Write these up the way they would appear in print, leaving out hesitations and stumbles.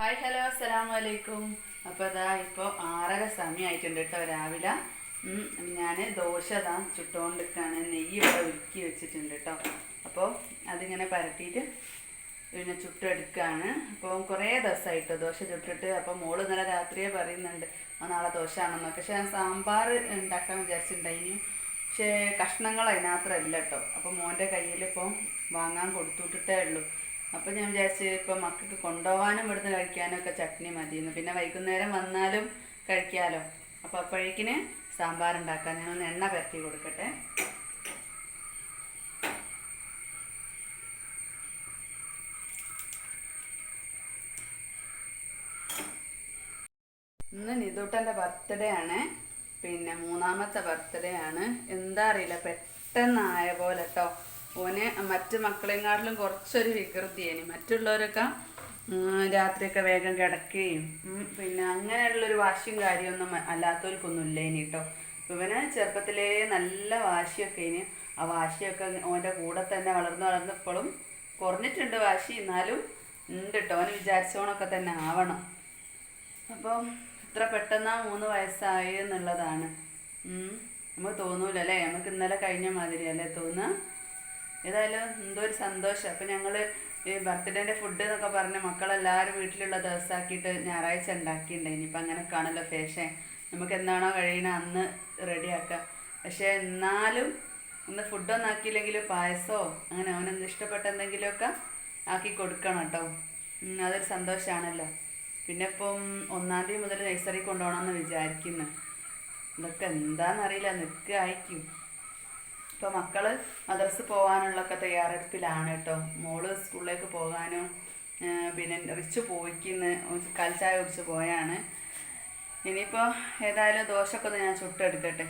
Hi hello അസ്സലാമലൈക്കും. അപ്പോൾ അതാ ഇപ്പോൾ 6:30 സമയമായിട്ടുണ്ട് കേട്ടോ രാവിലെ. ഞാൻ ദോശ ചുട്ടുകൊണ്ടിരിക്കുകയാണ്. നെയ്യ് ഇവിടെ ഉരുക്കി വെച്ചിട്ടുണ്ട് കേട്ടോ. അപ്പോൾ അതിങ്ങനെ പരട്ടിയിട്ട് പിന്നെ ചുട്ടെടുക്കുകയാണ്. അപ്പോൾ കുറേ ദിവസമായിട്ടോ ദോശ ചുട്ടിട്ട്. അപ്പോൾ മോള് ഇന്നലെ രാത്രിയെ പറയുന്നുണ്ട് നാളെ ദോശ ആണെന്നൊക്കെ. പക്ഷേ ഞാൻ സാമ്പാർ ഉണ്ടാക്കാൻ വിചാരിച്ചിട്ടുണ്ടായിരുന്നു. പക്ഷേ കഷ്ണങ്ങൾ അതിനകത്തല്ല കേട്ടോ. അപ്പോൾ മോൻ്റെ കയ്യിൽ ഇപ്പോൾ വാങ്ങാൻ കൊടുത്തുവിട്ടിട്ടേ ഉള്ളൂ. അപ്പോൾ ഞാൻ വിചാരിച്ച് ഇപ്പോൾ മക്കൾക്ക് കൊണ്ടുപോകാനും ഇവിടുന്ന് കഴിക്കാനും ഒക്കെ ചട്നി മതിയെന്ന്. പിന്നെ വൈകുന്നേരം വന്നാലും കഴിക്കാമല്ലോ. അപ്പോൾ അപ്പോഴേക്കിന് സാമ്പാർ ഉണ്ടാക്കാൻ ഞാനൊന്ന് എണ്ണ പരത്തി കൊടുക്കട്ടെ. ഇന്ന് നിതൂട്ടൻ്റെ ബർത്ത്ഡേ ആണ്. പിന്നെ 3ാമത്തെ ബർത്ത്ഡേ ആണ്. എന്താ അറിയില്ല, പെട്ടെന്നായ പോലെ കേട്ടോ. ഓന് മറ്റു മക്കളെക്കാട്ടിലും കുറച്ചൊരു വികൃതിയേന്. മറ്റുള്ളവരൊക്കെ രാത്രിയൊക്കെ വേഗം കിടക്കുകയും പിന്നെ അങ്ങനെയുള്ളൊരു വാശിയും കാര്യമൊന്നും അല്ലാത്തവർക്കൊന്നും ഇല്ലേനി കേട്ടോ. ഇവന് ചെറുപ്പത്തിലേ നല്ല വാശിയൊക്കെ ഇനി ആ വാശിയൊക്കെ ഓൻ്റെ കൂടെ തന്നെ വളർന്നപ്പോഴും കുറഞ്ഞിട്ടുണ്ട് വാശി. എന്നാലും ഉണ്ട് കേട്ടോ. അവന് വിചാരിച്ചോണൊക്കെ തന്നെ ആവണം. അപ്പം ഇത്ര പെട്ടെന്ന് 3 വയസ്സായി എന്നുള്ളതാണ് നമുക്ക് തോന്നൂല അല്ലേ. നമുക്ക് ഇന്നലെ കഴിഞ്ഞ മാതിരി അല്ലേ തോന്നുക. ഏതായാലും എന്തോ ഒരു സന്തോഷം. അപ്പം ഞങ്ങൾ ഈ ബർത്ത്ഡേൻ്റെ ഫുഡ് എന്നൊക്കെ പറഞ്ഞ് മക്കളെല്ലാവരും വീട്ടിലുള്ള ദിവസമാക്കിയിട്ട് ഞായറാഴ്ച ഉണ്ടാക്കിയിട്ടുണ്ടായി. ഇനിയിപ്പോൾ അങ്ങനെ കാണല്ലോ ഫാഷൻ. നമുക്ക് എന്താണോ കഴിയണത് അന്ന് റെഡിയാക്കാം. പക്ഷേ എന്നാലും ഒന്ന് ഫുഡൊന്നും ആക്കിയില്ലെങ്കിൽ പായസമോ അങ്ങനെ അവനെന്ത് ഇഷ്ടപ്പെട്ട എന്തെങ്കിലുമൊക്കെ ആക്കി കൊടുക്കണം കേട്ടോ. അതൊരു സന്തോഷമാണല്ലോ. പിന്നെ ഇപ്പം 1-ാം തീയതി മുതൽ നഴ്സറി കൊണ്ടുപോകണമെന്ന് വിചാരിക്കുന്നു. ഇതൊക്കെ എന്താണെന്നറിയില്ല, നിൽക്കുകയായിരിക്കും. ഇപ്പോൾ മക്കൾ മദ്രസ് പോകാനുള്ളൊക്കെ തയ്യാറെടുപ്പിലാണ് കേട്ടോ. മോള് സ്കൂളിലേക്ക് പോകാനും പിന്നെ റിച്ച് പോയിക്കുന്ന കാൽച്ചായ കുടിച്ച് പോയാണ്. ഇനിയിപ്പോൾ ഏതായാലും ദോശയൊക്കെ ഒന്ന് ഞാൻ ചുട്ടെടുക്കട്ടെ.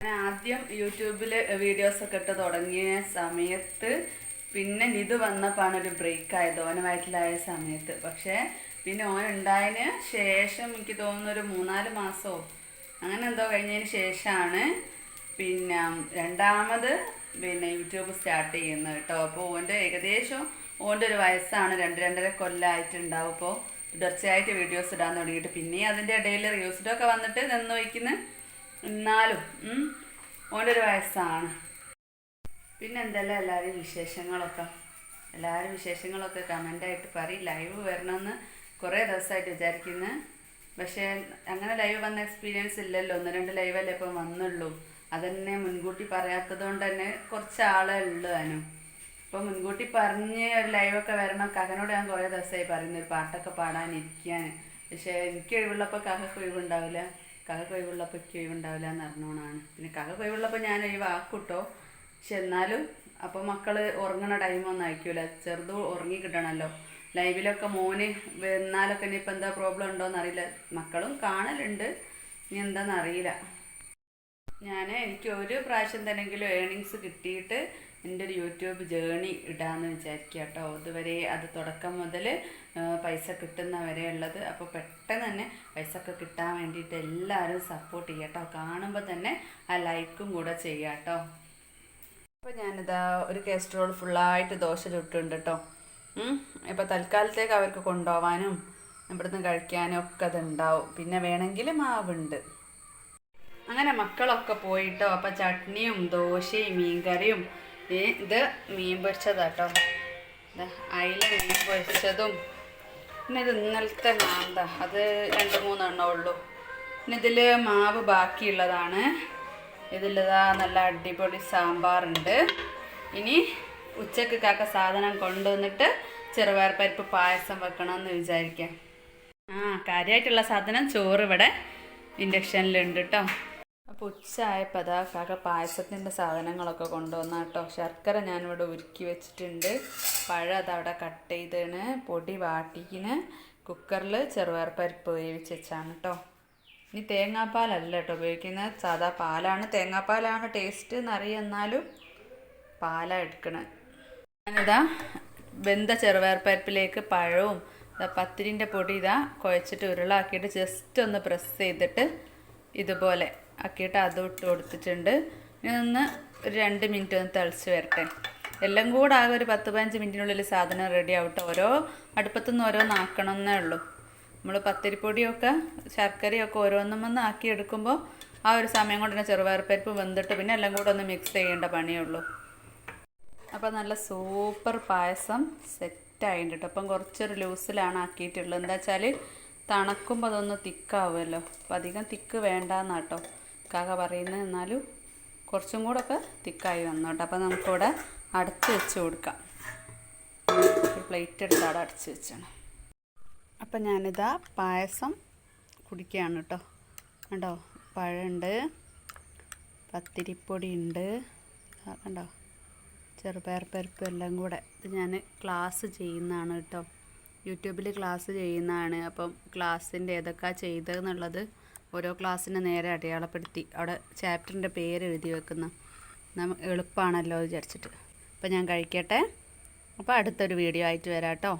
ഞാൻ ആദ്യം യൂട്യൂബിൽ വീഡിയോസൊക്കെ ഇട്ട് തുടങ്ങിയ സമയത്ത് പിന്നെ ഇത് വന്നപ്പോഴാണ് ഒരു ബ്രേക്കായത്, ഓന വയറ്റിലായ സമയത്ത്. പക്ഷേ പിന്നെ ഓൻ ഉണ്ടായതിന് ശേഷം എനിക്ക് തോന്നുന്നൊരു 3-4 മാസമോ അങ്ങനെ എന്തോ കഴിഞ്ഞതിന് ശേഷമാണ് പിന്നെ രണ്ടാമത് പിന്നെ യൂട്യൂബ് സ്റ്റാർട്ട് ചെയ്യുന്നത് കേട്ടോ. അപ്പോൾ ഓൻ്റെ ഏകദേശം ഓൻ്റെ ഒരു വയസ്സാണ്, 2-2.5 കൊല്ലമായിട്ടുണ്ടാവും. അപ്പോൾ തുടർച്ചയായിട്ട് വീഡിയോസ് ഇടാൻ തുടങ്ങിയിട്ട് പിന്നെ അതിൻ്റെ ഇടയിൽ റിയൂസ്ഡൊക്കെ വന്നിട്ട് നിന്ന് വയ്ക്കുന്നു. എന്നാലും ഓൻ്റെ ഒരു വയസ്സാണ്. പിന്നെ എന്തെല്ലാം എല്ലാവരും വിശേഷങ്ങളൊക്കെ കമൻ്റായിട്ട് പറയും. ലൈവ് വരണമെന്ന് കുറേ ദിവസമായിട്ട് വിചാരിക്കുന്നു. പക്ഷേ അങ്ങനെ ലൈവ് വന്ന എക്സ്പീരിയൻസ് ഇല്ലല്ലോ. 1-2 ലൈവല്ലേ ഇപ്പം വന്നുള്ളൂ. അതന്നെ മുൻകൂട്ടി പറയാത്തത് കൊണ്ട് തന്നെ കുറച്ച് ആളേ ഉള്ളൂ അതിനും. അപ്പോൾ മുൻകൂട്ടി പറഞ്ഞ് ഒരു ലൈവൊക്കെ വരണം. കകനോട് ഞാൻ കുറേ ദിവസമായി പറയുന്നു ഒരു പാട്ടൊക്കെ പാടാനിരിക്കാൻ. പക്ഷേ എനിക്ക് ഒഴിവുള്ളപ്പോൾ കകക്ക് ഒഴിവുണ്ടാവില്ല, കകക്ക് ഒഴിവുള്ളപ്പോൾ എനിക്ക് ഒഴിവുണ്ടാവില്ല എന്ന് അറിഞ്ഞോണാണ്. പിന്നെ കകക്ക് ഒഴിവുള്ളപ്പോൾ ഞാൻ ഒഴിവാക്കൂട്ടോ. പക്ഷെ എന്നാലും അപ്പോൾ മക്കൾ ഉറങ്ങണ ടൈമൊന്നും അയക്കൂല. ചെറുത് ഉറങ്ങി കിട്ടണമല്ലോ. ലൈവിലൊക്കെ മോന് വന്നാലൊക്കെ ഇനിയിപ്പോൾ എന്താ പ്രോബ്ലം ഉണ്ടോയെന്ന് അറിയില്ല. മക്കളും കാണലുണ്ട്, ഇനി എന്താണെന്നറിയില്ല. എനിക്ക് ഒരു പ്രാവശ്യം തന്നെങ്കിലും ഏണിങ്സ് കിട്ടിയിട്ട് എൻ്റെ ഒരു യൂട്യൂബ് ജേണി ഇടാമെന്ന് വിചാരിക്കുക കേട്ടോ. ഇതുവരെ അത് തുടക്കം മുതൽ പൈസ കിട്ടുന്ന വരെ ഉള്ളത്. അപ്പോൾ പെട്ടെന്ന് തന്നെ പൈസ ഒക്കെ കിട്ടാൻ വേണ്ടിയിട്ട് എല്ലാവരും സപ്പോർട്ട് ചെയ്യുക കേട്ടോ. കാണുമ്പോൾ തന്നെ ആ ലൈക്കും കൂടെ ചെയ്യുക കേട്ടോ. അപ്പോൾ ഞാനിതാ ഒരു കാസ്ട്രോൾ ഫുള്ളായിട്ട് ദോശ ചുട്ടുണ്ട് കേട്ടോ. ഇപ്പോൾ തൽക്കാലത്തേക്ക് അവർക്ക് കൊണ്ടുപോകാനും ഇവിടുന്ന് കഴിക്കാനും ഒക്കെ അതുണ്ടാവും. പിന്നെ വേണമെങ്കിൽ മാവുണ്ട്. അങ്ങനെ മക്കളൊക്കെ പോയിട്ടോ. അപ്പം ചട്നിയും ദോശയും മീൻകറിയും. ഇത് മീൻ പൊരിച്ചതാട്ടോ. അയില മീൻ പൊരിച്ചതും. പിന്നെ ഇത് ഇന്നലത്തെ മാന്ത, അത് 2-3 എണ്ണേ ഉള്ളൂ. പിന്നെ ഇതിൽ മാവ് ബാക്കിയുള്ളതാണ്. ഇതിലിതാ നല്ല അടിപൊളി സാമ്പാറുണ്ട്. ഇനി ഉച്ചക്ക് കാക്ക സാധനം കൊണ്ടുവന്നിട്ട് ചെറുപയർ പരിപ്പ് പായസം വെക്കണമെന്ന് വിചാരിക്കാം. കാര്യമായിട്ടുള്ള സാധനം ചോറ് ഇവിടെ ഇൻഡക്ഷനിലുണ്ട് കേട്ടോ. അപ്പോൾ ഉച്ചയായപ്പോൾ അതാ കാക്ക പായസത്തിൻ്റെ സാധനങ്ങളൊക്കെ കൊണ്ടുവന്ന കേട്ടോ. ശർക്കര ഞാനിവിടെ ഉരുക്കി വെച്ചിട്ടുണ്ട്. പഴം അതവിടെ കട്ട് ചെയ്താണ്. പൊടി വാട്ടിക്കിന് കുക്കറിൽ ചെറുപയർ പരിപ്പ് വേവിച്ച് വെച്ചാണ് കേട്ടോ. ഇനി തേങ്ങാപ്പാലല്ല കേട്ടോ ഉപയോഗിക്കുന്നത്, സാധാ പാലാണ്. തേങ്ങാപ്പാലാണ് ടേസ്റ്റ് എന്നറിയാം, എന്നാലും പാലാണ് എടുക്കണത്. ഞാനിതാ വെന്ത ചെറുപയർ പരിപ്പിലേക്ക് പഴവും പത്തിരിൻ്റെ പൊടി കുഴച്ചിട്ട് ഉരുളാക്കിയിട്ട് ജസ്റ്റ് ഒന്ന് പ്രസ് ചെയ്തിട്ട് ഇതുപോലെ ആക്കിയിട്ട് അതും ഇട്ട് കൊടുത്തിട്ടുണ്ട്. ഇനി ഒന്ന് ഒരു 2 മിനിറ്റ് ഒന്ന് തിളച്ച് വരട്ടെ. എല്ലാം കൂടെ ആകെ ഒരു 10-15 മിനിറ്റിനുള്ളിൽ സാധനം റെഡി ആവട്ടെ. ഓരോ അടുപ്പത്തുനിന്ന് ഓരോന്നാക്കണമെന്നേ ഉള്ളൂ. നമ്മൾ പത്തിരിപ്പൊടിയൊക്കെ ശർക്കരയൊക്കെ ഓരോന്നും ആക്കി എടുക്കുമ്പോൾ ആ ഒരു സമയം കൊണ്ട് തന്നെ ചെറുപയർപ്പരിപ്പ് വെന്തിട്ട് പിന്നെ എല്ലാം കൂടെ ഒന്ന് മിക്സ് ചെയ്യേണ്ട പണിയുള്ളൂ. അപ്പോൾ നല്ല സൂപ്പർ പായസം സെറ്റായിട്ടുണ്ട് കേട്ടോ. അപ്പം കുറച്ചൊരു ലൂസിലാണ് ആക്കിയിട്ടുള്ളത്. എന്താ വെച്ചാൽ തണുക്കുമ്പോൾ അതൊന്ന് തിക്കാവുമല്ലോ. അപ്പോൾ അധികം തിക്ക് വേണ്ടാന്നാട്ടോ കാക്ക പറയുന്നത്. എന്നാലും കുറച്ചും കൂടെ ഒക്കെ തിക്കായി വന്നു കേട്ടോ. അപ്പോൾ നമുക്കിവിടെ അടച്ച് വെച്ച് കൊടുക്കാം. ഒരു പ്ലേറ്റ് എടുത്ത് അവിടെ അടച്ച് വെച്ചാണ്. അപ്പം ഞാനിതാ പായസം കുടിക്കുകയാണ് കേട്ടോ. കണ്ടോ, പഴമുണ്ട്, പത്തിരിപ്പൊടി ഉണ്ട്, കണ്ടോ, ചെറുപയർപ്പരിപ്പ് എല്ലാം കൂടെ. ഇത് ഞാൻ ക്ലാസ് ചെയ്യുന്നതാണ് കേട്ടോ. യൂട്യൂബിൽ ക്ലാസ് ചെയ്യുന്നതാണ്. അപ്പം ക്ലാസ്സിൻ്റെ ഏതൊക്കെയാണ് ചെയ്തതെന്നുള്ളത് ഓരോ ക്ലാസ്സിന് നേരെ അടയാളപ്പെടുത്തി അവിടെ ചാപ്റ്ററിൻ്റെ പേര് എഴുതി വെക്കുന്ന എളുപ്പമാണല്ലോ വിചാരിച്ചിട്ട്. അപ്പം ഞാൻ കഴിക്കട്ടെ. അപ്പോൾ അടുത്തൊരു വീഡിയോ ആയിട്ട് വരാം കേട്ടോ.